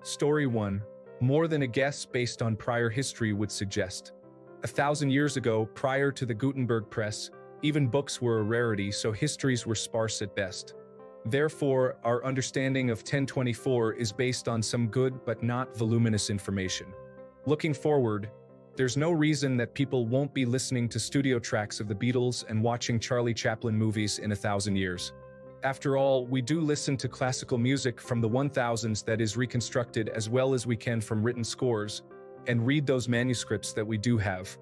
Story 1. More than a guess based on prior history would suggest. 1,000 years ago, prior to the Gutenberg press, even books were a rarity, so histories were sparse at best. Therefore, our understanding of 1024 is based on some good but not voluminous information. Looking forward, there's no reason that people won't be listening to studio tracks of the Beatles and watching Charlie Chaplin movies in 1,000 years. After all, we do listen to classical music from the 1000s that is reconstructed as well as we can from written scores, and read those manuscripts that we do have.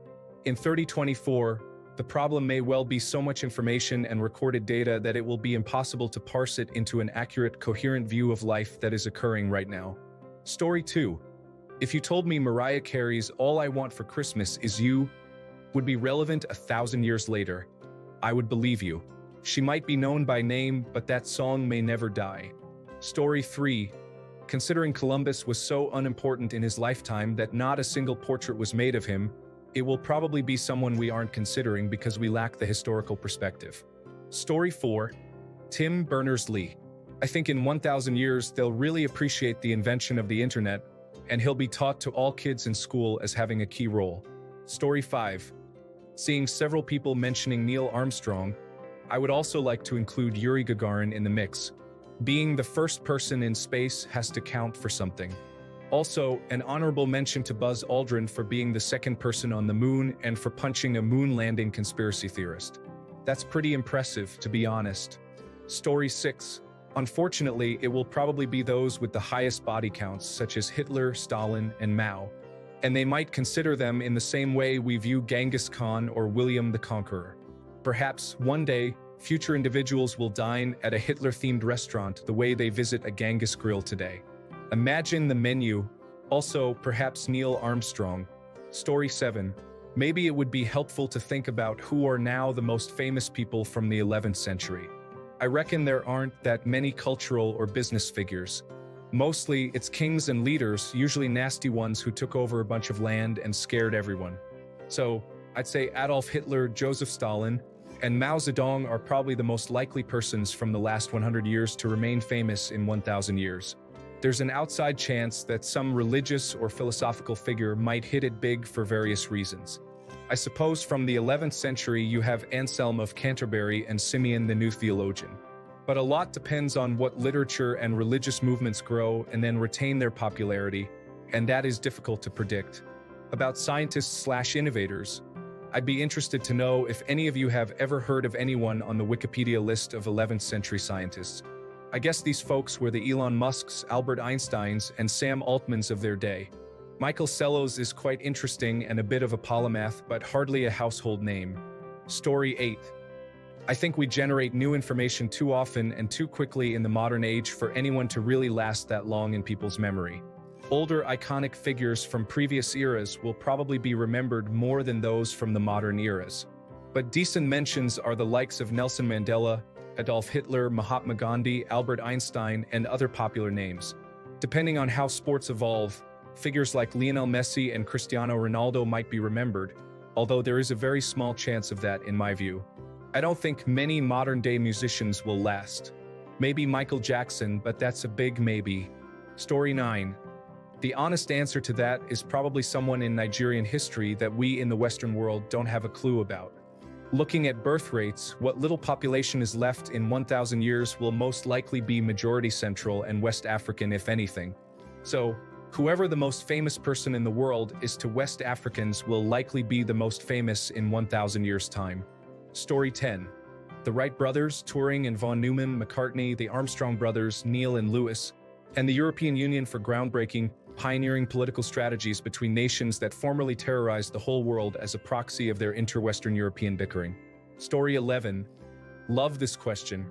In 3024, the problem may well be so much information and recorded data that it will be impossible to parse it into an accurate, coherent view of life that is occurring right now. Story 2. If you told me Mariah Carey's All I Want for Christmas Is You would be relevant 1,000 years later, I would believe you. She might be known by name, but that song may never die. Story 3. Considering Columbus was so unimportant in his lifetime that not a single portrait was made of him, it will probably be someone we aren't considering because we lack the historical perspective. Story 4. Tim Berners-Lee. I think in 1,000 years they'll really appreciate the invention of the internet, and he'll be taught to all kids in school as having a key role. Story 5. Seeing several people mentioning Neil Armstrong, I would also like to include Yuri Gagarin in the mix. Being the first person in space has to count for something. Also, an honorable mention to Buzz Aldrin for being the second person on the moon and for punching a moon landing conspiracy theorist. That's pretty impressive, to be honest. Story 6. Unfortunately, it will probably be those with the highest body counts, such as Hitler, Stalin, and Mao. And they might consider them in the same way we view Genghis Khan or William the Conqueror. Perhaps, one day, future individuals will dine at a Hitler-themed restaurant the way they visit a Genghis grill today. Imagine the menu. Also, perhaps Neil Armstrong. Story 7. Maybe it would be helpful to think about who are now the most famous people from the 11th century. I reckon there aren't that many cultural or business figures. Mostly, it's kings and leaders, usually nasty ones who took over a bunch of land and scared everyone. So, I'd say Adolf Hitler, Joseph Stalin, and Mao Zedong are probably the most likely persons from the last 100 years to remain famous in 1,000 years. There's an outside chance that some religious or philosophical figure might hit it big for various reasons. I suppose from the 11th century you have Anselm of Canterbury and Simeon the New Theologian. But a lot depends on what literature and religious movements grow and then retain their popularity, and that is difficult to predict. About scientists/innovators, I'd be interested to know if any of you have ever heard of anyone on the Wikipedia list of 11th century scientists. I guess these folks were the Elon Musks, Albert Einsteins, and Sam Altmans of their day. Michael Sellos is quite interesting and a bit of a polymath, but hardly a household name. Story 8. I think we generate new information too often and too quickly in the modern age for anyone to really last that long in people's memory. Older iconic figures from previous eras will probably be remembered more than those from the modern eras. But decent mentions are the likes of Nelson Mandela, Adolf Hitler, Mahatma Gandhi, Albert Einstein, and other popular names. Depending on how sports evolve, figures like Lionel Messi and Cristiano Ronaldo might be remembered, although there is a very small chance of that in my view. I don't think many modern-day musicians will last. Maybe Michael Jackson, but that's a big maybe. Story 9. The honest answer to that is probably someone in Nigerian history that we in the Western world don't have a clue about. Looking at birth rates, what little population is left in 1,000 years will most likely be majority Central and West African if anything. So, whoever the most famous person in the world is to West Africans will likely be the most famous in 1,000 years' time. Story 10. The Wright brothers, Turing and von Neumann, McCartney, the Armstrong brothers, Neil and Lewis, and the European Union for groundbreaking, pioneering political strategies between nations that formerly terrorized the whole world as a proxy of their inter-Western European bickering. Story 11. Love this question.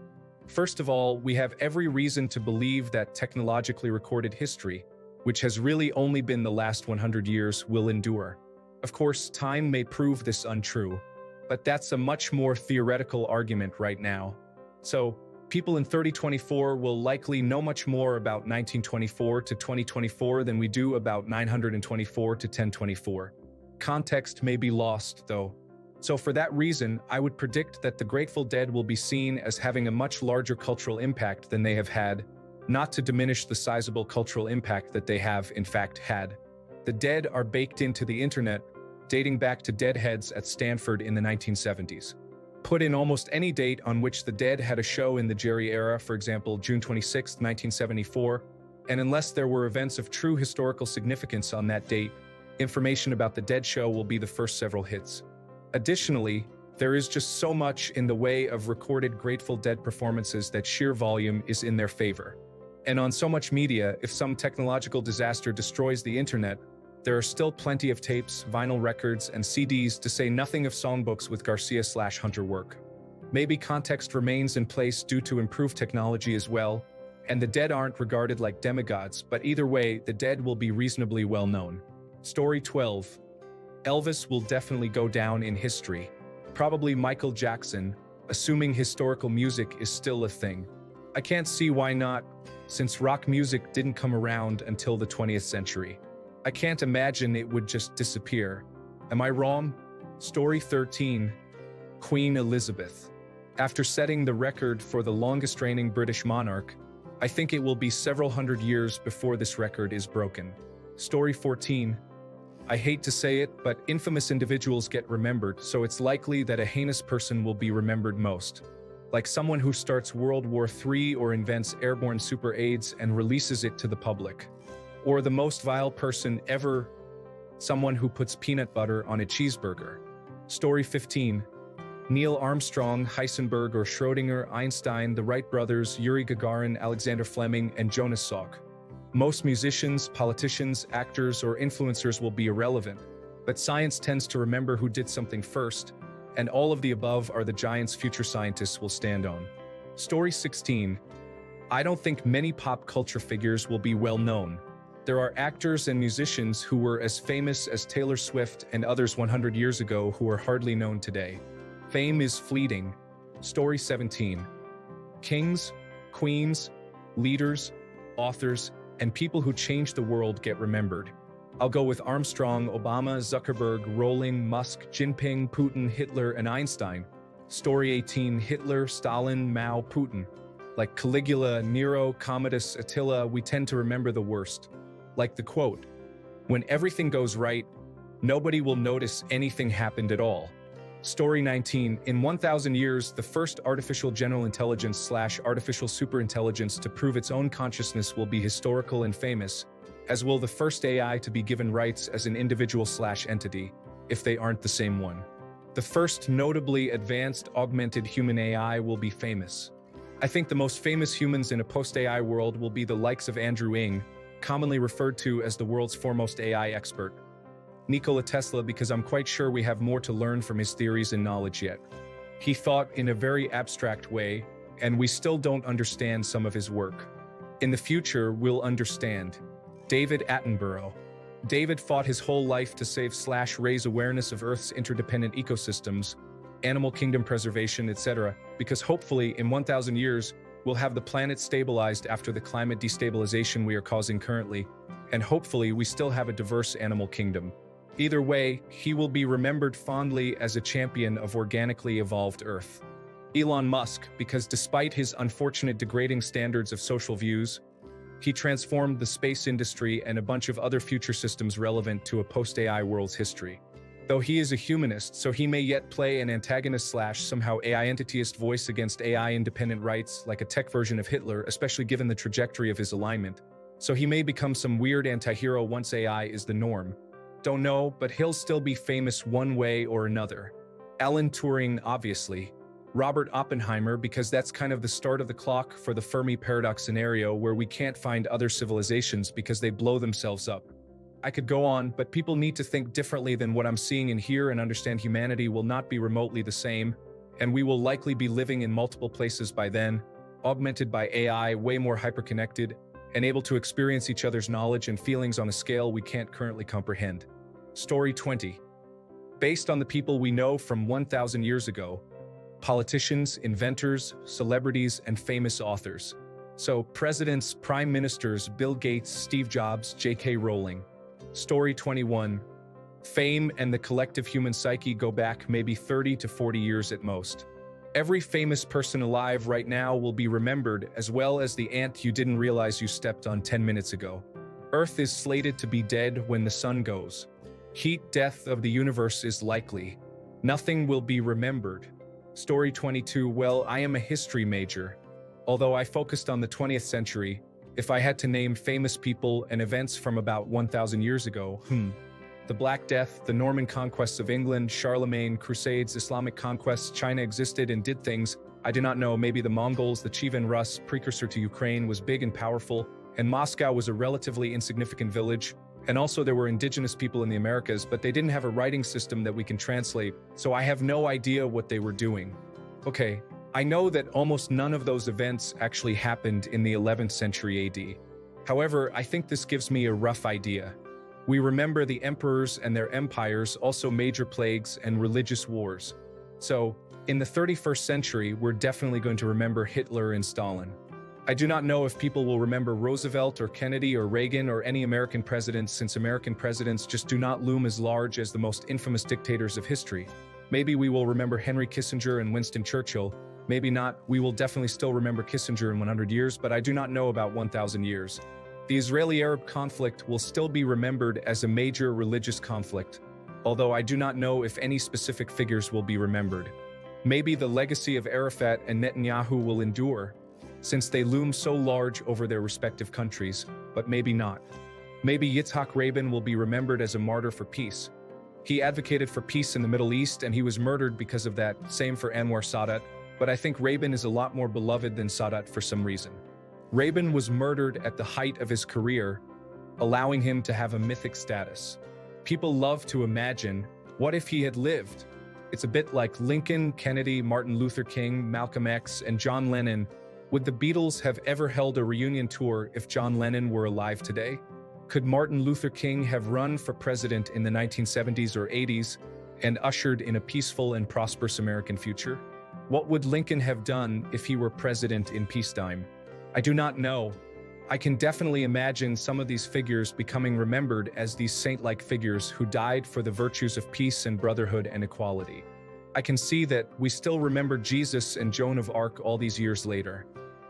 First of all, we have every reason to believe that technologically recorded history, which has really only been the last 100 years, will endure. Of course, time may prove this untrue, but that's a much more theoretical argument right now. So, people in 3024 will likely know much more about 1924 to 2024 than we do about 924 to 1024. Context may be lost, though. So for that reason, I would predict that the Grateful Dead will be seen as having a much larger cultural impact than they have had, not to diminish the sizable cultural impact that they have, in fact, had. The dead are baked into the internet, dating back to Deadheads at Stanford in the 1970s. Put in almost any date on which the Dead had a show in the Jerry era, for example, June 26, 1974, and unless there were events of true historical significance on that date, information about the Dead show will be the first several hits. Additionally, there is just so much in the way of recorded Grateful Dead performances that sheer volume is in their favor. And on so much media, if some technological disaster destroys the internet, there are still plenty of tapes, vinyl records, and CDs, to say nothing of songbooks with Garcia/Hunter work. Maybe context remains in place due to improved technology as well, and the Dead aren't regarded like demigods, but either way, the Dead will be reasonably well known. Story 12. Elvis will definitely go down in history. Probably Michael Jackson, assuming historical music is still a thing. I can't see why not, since rock music didn't come around until the 20th century. I can't imagine it would just disappear. Am I wrong? Story 13. Queen Elizabeth. After setting the record for the longest reigning British monarch, I think it will be several hundred years before this record is broken. Story 14. I hate to say it, but infamous individuals get remembered, so it's likely that a heinous person will be remembered most. Like someone who starts World War III or invents airborne super AIDS and releases it to the public. Or the most vile person ever, someone who puts peanut butter on a cheeseburger. Story 15. Neil Armstrong, Heisenberg or Schrödinger, Einstein, the Wright brothers, Yuri Gagarin, Alexander Fleming, and Jonas Salk. Most musicians, politicians, actors, or influencers will be irrelevant, but science tends to remember who did something first, and all of the above are the giants future scientists will stand on. Story 16. I don't think many pop culture figures will be well known. There are actors and musicians who were as famous as Taylor Swift and others 100 years ago who are hardly known today. Fame is fleeting. Story 17. Kings, queens, leaders, authors, and people who changed the world get remembered. I'll go with Armstrong, Obama, Zuckerberg, Rowling, Musk, Jinping, Putin, Hitler, and Einstein. Story 18. Hitler, Stalin, Mao, Putin. Like Caligula, Nero, Commodus, Attila, we tend to remember the worst. Like the quote, "When everything goes right, nobody will notice anything happened at all." Story 19. In 1,000 years, the first artificial general intelligence/artificial superintelligence to prove its own consciousness will be historical and famous, as will the first AI to be given rights as an individual/entity, if they aren't the same one. The first notably advanced augmented human AI will be famous. I think the most famous humans in a post-AI world will be the likes of Andrew Ng, commonly referred to as the world's foremost AI expert, Nikola Tesla, because I'm quite sure we have more to learn from his theories and knowledge yet. He thought in a very abstract way, and we still don't understand some of his work. In the future, we'll understand. David Attenborough. David fought his whole life to save/raise awareness of Earth's interdependent ecosystems, animal kingdom preservation, etc., because hopefully in 1,000 years, we'll have the planet stabilized after the climate destabilization we are causing currently, and hopefully we still have a diverse animal kingdom. Either way, he will be remembered fondly as a champion of organically evolved Earth. Elon Musk, because despite his unfortunate degrading standards of social views, he transformed the space industry and a bunch of other future systems relevant to a post-AI world's history. Though he is a humanist, so he may yet play an antagonist/somehow AI entityist voice against AI independent rights, like a tech version of Hitler, especially given the trajectory of his alignment. So he may become some weird anti-hero once AI is the norm. Don't know, but he'll still be famous one way or another. Alan Turing, obviously. Robert Oppenheimer, because that's kind of the start of the clock for the Fermi paradox scenario where we can't find other civilizations because they blow themselves up. I could go on, but people need to think differently than what I'm seeing and hear and understand humanity will not be remotely the same, and we will likely be living in multiple places by then, augmented by AI, way more hyperconnected, and able to experience each other's knowledge and feelings on a scale we can't currently comprehend. Story 20. Based on the people we know from 1,000 years ago, politicians, inventors, celebrities, and famous authors. So presidents, prime ministers, Bill Gates, Steve Jobs, J.K. Rowling. Story 21. Fame and the collective human psyche go back maybe 30 to 40 years at most. Every famous person alive right now will be remembered, as well as the ant you didn't realize you stepped on 10 minutes ago. Earth is slated to be dead when the sun goes. Heat death of the universe is likely. Nothing will be remembered. Story 22. Well, I am a history major. Although I focused on the 20th century, if I had to name famous people and events from about 1,000 years ago, the Black Death, the Norman conquests of England, Charlemagne, Crusades, Islamic conquests, China existed and did things I do not know. Maybe the Mongols, the Kievan Rus, precursor to Ukraine, was big and powerful, and Moscow was a relatively insignificant village. And also there were indigenous people in the Americas, but they didn't have a writing system that we can translate, so I have no idea what they were doing. Okay, I know that almost none of those events actually happened in the 11th century AD. However, I think this gives me a rough idea. We remember the emperors and their empires, also major plagues and religious wars. So, in the 31st century, we're definitely going to remember Hitler and Stalin. I do not know if people will remember Roosevelt or Kennedy or Reagan or any American presidents, since American presidents just do not loom as large as the most infamous dictators of history. Maybe we will remember Henry Kissinger and Winston Churchill. Maybe not. We will definitely still remember Kissinger in 100 years, but I do not know about 1,000 years. The Israeli-Arab conflict will still be remembered as a major religious conflict, although I do not know if any specific figures will be remembered. Maybe the legacy of Arafat and Netanyahu will endure, since they loom so large over their respective countries, but maybe not. Maybe Yitzhak Rabin will be remembered as a martyr for peace. He advocated for peace in the Middle East and he was murdered because of that. Same for Anwar Sadat, but I think Rabin is a lot more beloved than Sadat for some reason. Rabin was murdered at the height of his career, allowing him to have a mythic status. People love to imagine, what if he had lived? It's a bit like Lincoln, Kennedy, Martin Luther King, Malcolm X, and John Lennon. Would the Beatles have ever held a reunion tour if John Lennon were alive today? Could Martin Luther King have run for president in the 1970s or 80s and ushered in a peaceful and prosperous American future? What would Lincoln have done if he were president in peacetime? I do not know. I can definitely imagine some of these figures becoming remembered as these saint-like figures who died for the virtues of peace and brotherhood and equality. I can see that we still remember Jesus and Joan of Arc all these years later.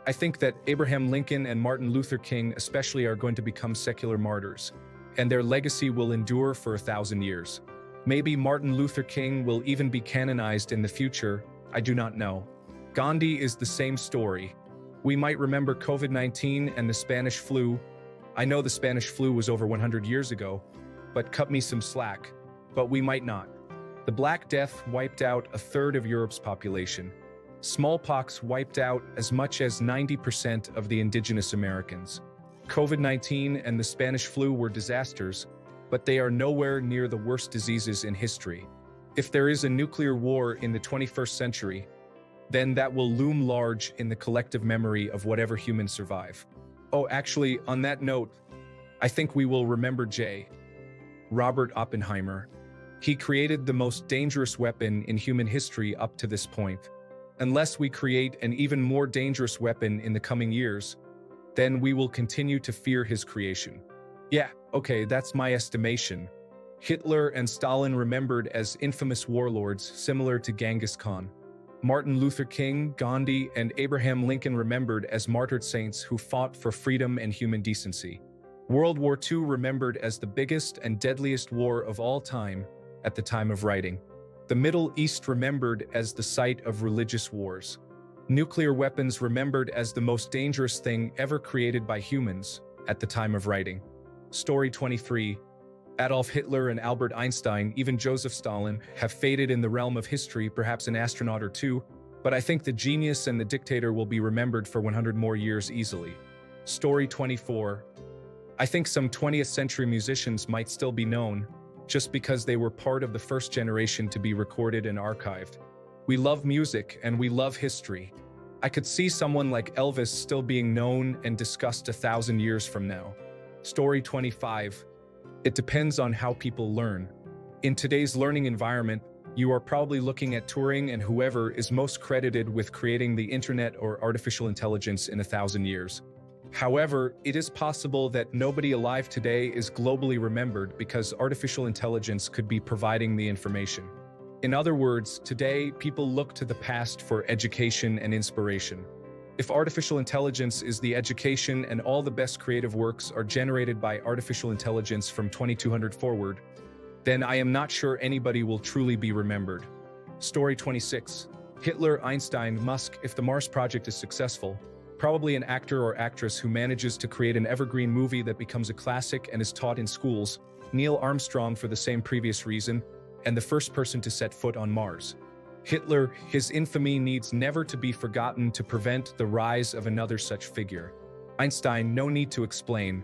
I think that Abraham Lincoln and Martin Luther King especially are going to become secular martyrs, and their legacy will endure for 1,000 years. Maybe Martin Luther King will even be canonized in the future, I do not know. Gandhi is the same story. We might remember COVID-19 and the Spanish flu. I know the Spanish flu was over 100 years ago, but cut me some slack. But we might not. The Black Death wiped out a third of Europe's population. Smallpox wiped out as much as 90% of the indigenous Americans. COVID-19 and the Spanish flu were disasters, but they are nowhere near the worst diseases in history. If there is a nuclear war in the 21st century, then that will loom large in the collective memory of whatever humans survive. Oh, actually, on that note, I think we will remember Robert Oppenheimer. He created the most dangerous weapon in human history up to this point. Unless we create an even more dangerous weapon in the coming years, then we will continue to fear his creation. Yeah, okay, that's my estimation. Hitler and Stalin remembered as infamous warlords similar to Genghis Khan. Martin Luther King, Gandhi, and Abraham Lincoln remembered as martyred saints who fought for freedom and human decency. World War II remembered as the biggest and deadliest war of all time at the time of writing. The Middle East remembered as the site of religious wars. Nuclear weapons remembered as the most dangerous thing ever created by humans at the time of writing. Story 23. Adolf Hitler and Albert Einstein, even Joseph Stalin, have faded in the realm of history, perhaps an astronaut or two, but I think the genius and the dictator will be remembered for 100 more years easily. Story 24. I think some 20th century musicians might still be known, just because they were part of the first generation to be recorded and archived. We love music and we love history. I could see someone like Elvis still being known and discussed 1,000 years from now. Story 25. It depends on how people learn. In today's learning environment, you are probably looking at Turing and whoever is most credited with creating the internet or artificial intelligence in 1,000 years. However, it is possible that nobody alive today is globally remembered because artificial intelligence could be providing the information. In other words, today, people look to the past for education and inspiration. If artificial intelligence is the education and all the best creative works are generated by artificial intelligence from 2200 forward, then I am not sure anybody will truly be remembered. Story 26. Hitler, Einstein, Musk. If the Mars project is successful, probably an actor or actress who manages to create an evergreen movie that becomes a classic and is taught in schools. Neil Armstrong for the same previous reason, and the first person to set foot on Mars. Hitler, his infamy needs never to be forgotten to prevent the rise of another such figure. Einstein, no need to explain.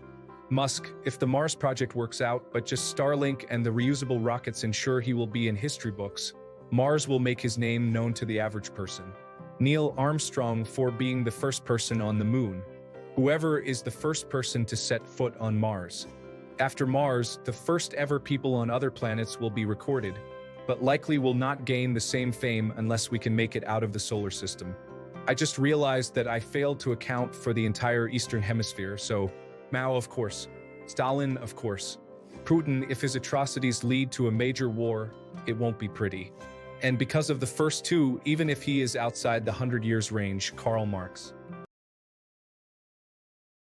Musk, if the Mars project works out, but just Starlink and the reusable rockets ensure he will be in history books, Mars will make his name known to the average person. Neil Armstrong for being the first person on the moon. Whoever is the first person to set foot on Mars. After Mars, the first ever people on other planets will be recorded, but likely will not gain the same fame unless we can make it out of the solar system. I just realized that I failed to account for the entire Eastern Hemisphere, so Mao, of course. Stalin, of course. Putin, if his atrocities lead to a major war, it won't be pretty. And because of the first two, even if he is outside the 100 years range, Karl Marx.